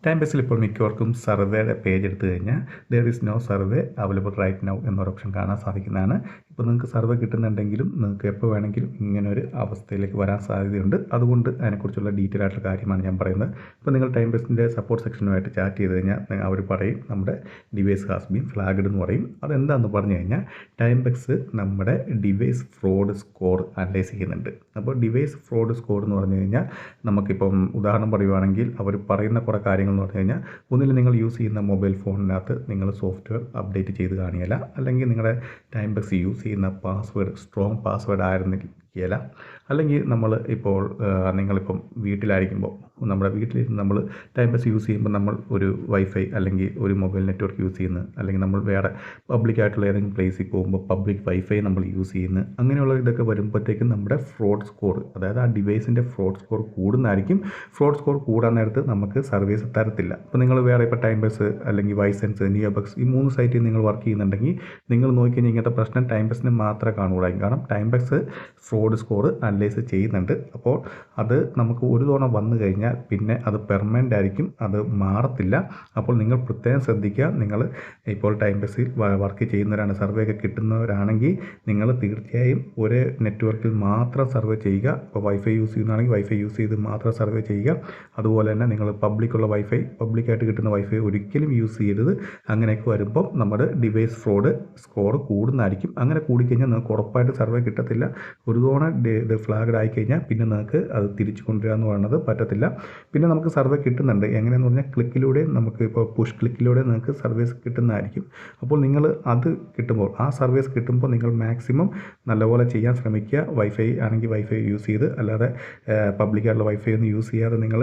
Time ബേസിൽ ഇപ്പോൾ മിക്കവർക്കും സർവേയുടെ പേജ് എടുത്തു കഴിഞ്ഞാൽ there is no survey available right now എന്നൊരു ഓപ്ഷൻ കാണാൻ സാധിക്കുന്നതാണ്. ഇപ്പോൾ നിങ്ങൾക്ക് സർവേ കിട്ടുന്നുണ്ടെങ്കിലും നിങ്ങൾക്ക് എപ്പോൾ വേണമെങ്കിലും ഇങ്ങനൊരു അവസ്ഥയിലേക്ക് വരാൻ സാധ്യതയുണ്ട്. അതുകൊണ്ട് അതിനെക്കുറിച്ചുള്ള ഡീറ്റെയിൽ ആയിട്ടുള്ള കാര്യമാണ് ഞാൻ പറയുന്നത്. ഇപ്പോൾ നിങ്ങൾ ടൈം ബേസിൻ്റെ സപ്പോർട്ട് സെക്ഷനുമായിട്ട് ചാറ്റ് ചെയ്ത് കഴിഞ്ഞാൽ അവർ പറയും നമ്മുടെ ഡിവൈസ് ഹാസ് ബീൻ ഫ്ലാഗ്ഡ് എന്ന് പറയും. അതെന്താണെന്ന് പറഞ്ഞു കഴിഞ്ഞാൽ ടൈം ബേസ് നമ്മുടെ ഡിവൈസ് ഫ്രോഡ് സ്കോർ അനലൈസ് ചെയ്യുന്നുണ്ട്. അപ്പോൾ ഡിവൈസ് ഫ്രോഡ് സ്കോർ എന്ന് പറഞ്ഞു കഴിഞ്ഞാൽ നമുക്കിപ്പം ഉദാഹരണം പറയുവാണെങ്കിൽ അവർ പറയുന്ന കുറേ കാര്യങ്ങൾ എന്ന് പറഞ്ഞു കഴിഞ്ഞാൽ ഒന്നിൽ നിങ്ങൾ യൂസ് ചെയ്യുന്ന മൊബൈൽ ഫോണിനകത്ത് നിങ്ങൾ സോഫ്റ്റ്വെയർ അപ്ഡേറ്റ് ചെയ്ത് കാണില്ല, അല്ലെങ്കിൽ നിങ്ങളുടെ ടൈം ബേസ് യൂസ് ചെയ്യുന്ന പാസ്വേഡ് സ്ട്രോങ് പാസ്വേഡ് ആയിരുന്നില്ല, അല്ലെങ്കിൽ നമ്മൾ ഇപ്പോൾ നിങ്ങളിപ്പം വീട്ടിലായിരിക്കുമ്പോൾ നമ്മുടെ വീട്ടിലിരുന്ന് നമ്മൾ ടൈം ബേസ് യൂസ് ചെയ്യുമ്പോൾ നമ്മൾ ഒരു വൈഫൈ അല്ലെങ്കിൽ ഒരു മൊബൈൽ നെറ്റ്വർക്ക് യൂസ് ചെയ്യുന്നു, അല്ലെങ്കിൽ നമ്മൾ വേറെ പബ്ലിക്കായിട്ടുള്ള ഏതെങ്കിലും പ്ലേസിൽ പോകുമ്പോൾ പബ്ലിക് വൈഫൈ നമ്മൾ യൂസ് ചെയ്യുന്നു, അങ്ങനെയുള്ള ഇതൊക്കെ വരുമ്പോഴത്തേക്കും നമ്മുടെ ഫ്രോഡ് സ്കോർ, അതായത് ആ ഡിവൈസിൻ്റെ ഫ്രോഡ് സ്കോർ കൂടുന്നതായിരിക്കും. ഫ്രോഡ് സ്കോർ കൂടാൻ നേരത്ത് നമുക്ക് സർവീസ് തരത്തില്ല. ഇപ്പോൾ നിങ്ങൾ വേറെ ഇപ്പോൾ ടൈം ബേസ് അല്ലെങ്കിൽ വൈസെൻസ്, നിയോബക്സ് ഈ 3 സൈറ്റിൽ നിങ്ങൾ വർക്ക് ചെയ്യുന്നുണ്ടെങ്കിൽ നിങ്ങൾ നോക്കിക്കഴിഞ്ഞാൽ ഇങ്ങനത്തെ പ്രശ്നം ടൈം ബേസിന് മാത്രമേ കാണുകയുള്ളൂ. കാരണം time base fraud score analyse ചെയ്യുന്നുണ്ട്. അപ്പോൾ അത് നമുക്ക് ഒരു തവണ വന്നു കഴിഞ്ഞാൽ പിന്നെ അത് പെർമനൻ്റ് ആയിരിക്കും, അത് മാറത്തില്ല. അപ്പോൾ നിങ്ങൾ പ്രത്യേകം ശ്രദ്ധിക്കുക. നിങ്ങൾ ഇപ്പോൾ ടൈം ബേസിൽ വർക്ക് ചെയ്യുന്നവരാണ്, സർവേ ഒക്കെ കിട്ടുന്നവരാണെങ്കിൽ നിങ്ങൾ തീർച്ചയായും ഒരേ നെറ്റ്വർക്കിൽ മാത്രം സർവേ ചെയ്യുക. ഇപ്പോൾ വൈഫൈ യൂസ് ചെയ്യുന്നതാണെങ്കിൽ വൈഫൈ യൂസ് ചെയ്ത് മാത്രം സർവേ ചെയ്യുക. അതുപോലെ തന്നെ നിങ്ങൾ പബ്ലിക്കുള്ള വൈഫൈ, പബ്ലിക്കായിട്ട് കിട്ടുന്ന വൈഫൈ ഒരിക്കലും യൂസ് ചെയ്യരുത്. അങ്ങനെയൊക്കെ വരുമ്പം നമ്മുടെ ഡിവൈസ് ഫ്രോഡ് സ്കോർ കൂടുന്നതായിരിക്കും. അങ്ങനെ കൂടിക്കഴിഞ്ഞാൽ നിങ്ങൾക്ക് ഉറപ്പായിട്ട് സർവേ കിട്ടത്തില്ല. ഒരു തവണ ഇത് ഫ്ലാഗ്ഡ് ആയിക്കഴിഞ്ഞാൽ പിന്നെ നിങ്ങൾക്ക് അത് തിരിച്ചു കൊണ്ടുവരിക എന്ന് പറയുന്നത് പറ്റത്തില്ല. പിന്നെ നമുക്ക് സർവേ കിട്ടുന്നുണ്ട്. എങ്ങനെയെന്ന് പറഞ്ഞാൽ ക്ലിക്കിലൂടെ, നമുക്ക് ഇപ്പോൾ പുഷ് ക്ലിക്കിലൂടെ നിങ്ങൾക്ക് സർവീസ് കിട്ടുന്നതായിരിക്കും. അപ്പോൾ നിങ്ങൾ അത് കിട്ടുമ്പോൾ, ആ സർവീസ് കിട്ടുമ്പോൾ നിങ്ങൾ മാക്സിമം നല്ലപോലെ ചെയ്യാൻ ശ്രമിക്കുക. വൈഫൈ ആണെങ്കിൽ വൈഫൈ യൂസ് ചെയ്ത്, അല്ലാതെ പബ്ലിക്കായിട്ടുള്ള വൈഫൈ ഒന്നും യൂസ് ചെയ്യാതെ നിങ്ങൾ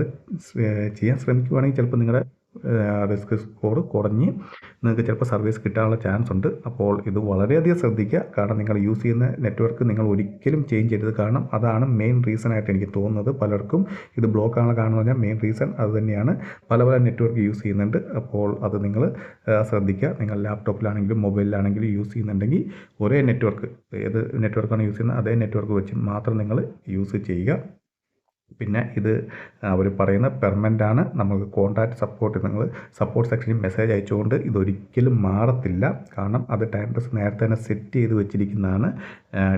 ചെയ്യാൻ ശ്രമിക്കുകയാണെങ്കിൽ ചിലപ്പോൾ നിങ്ങളുടെ റിസ്ക് സ്കോർ കുറഞ്ഞ് നിങ്ങൾക്ക് ചിലപ്പോൾ സർവീസ് കിട്ടാനുള്ള ചാൻസ് ഉണ്ട്. അപ്പോൾ ഇത് വളരെയധികം ശ്രദ്ധിക്കുക. കാരണം നിങ്ങൾ യൂസ് ചെയ്യുന്ന നെറ്റ്വർക്ക് നിങ്ങൾ ഒരിക്കലും ചേഞ്ച് ചെയ്യരുത്. കാരണം അതാണ് മെയിൻ റീസൺ ആയിട്ട് എനിക്ക് തോന്നുന്നത്. പലർക്കും ഇത് ബ്ലോക്ക് ആണല്ലോ കാണുന്നത് പറഞ്ഞാൽ മെയിൻ റീസൺ അത് തന്നെയാണ്. പല പല നെറ്റ്വർക്ക് യൂസ് ചെയ്യുന്നുണ്ട്. അപ്പോൾ അത് നിങ്ങൾ ശ്രദ്ധിക്കുക. നിങ്ങൾ ലാപ്ടോപ്പിലാണെങ്കിലും മൊബൈലിലാണെങ്കിലും യൂസ് ചെയ്യുന്നുണ്ടെങ്കിൽ ഒരേ നെറ്റ്വർക്ക്, ഏത് നെറ്റ്വർക്കാണ് യൂസ് ചെയ്യുന്നത് അതേ നെറ്റ്വർക്ക് വെച്ച് മാത്രം നിങ്ങൾ യൂസ് ചെയ്യുക. പിന്നെ ഇത് അവർ പറയുന്ന പെർമനൻ്റ് ആണ്. നമുക്ക് കോൺടാക്റ്റ് സപ്പോർട്ട്, നിങ്ങൾ സപ്പോർട്ട് സെക്ഷനിൽ മെസ്സേജ് അയച്ചുകൊണ്ട് ഇതൊരിക്കലും മാറത്തില്ല. കാരണം അത് ടൈം ബേസ് നേരത്തെ തന്നെ സെറ്റ് ചെയ്ത് വെച്ചിരിക്കുന്നതാണ്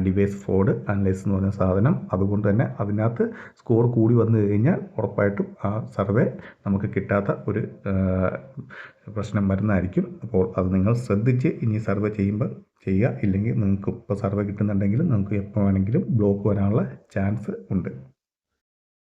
ഡിവൈസ് ഫ്രോഡ് അനലൈസ് എന്ന് പറയുന്ന സാധനം. അതുകൊണ്ട് തന്നെ അതിനകത്ത് സ്കോർ കൂടി വന്നു കഴിഞ്ഞാൽ ഉറപ്പായിട്ടും ആ സർവേ നമുക്ക് കിട്ടാത്ത ഒരു പ്രശ്നം വരുന്നതായിരിക്കും. അപ്പോൾ അത് നിങ്ങൾ ശ്രദ്ധിച്ച് ഇനി സർവേ ചെയ്യുമ്പോൾ ചെയ്യുക. ഇല്ലെങ്കിൽ നിങ്ങൾക്ക് ഇപ്പോൾ സർവേ കിട്ടുന്നുണ്ടെങ്കിൽ നിങ്ങൾക്ക് എപ്പോൾ വേണമെങ്കിലും ബ്ലോക്ക് വരാനുള്ള ചാൻസ് ഉണ്ട്.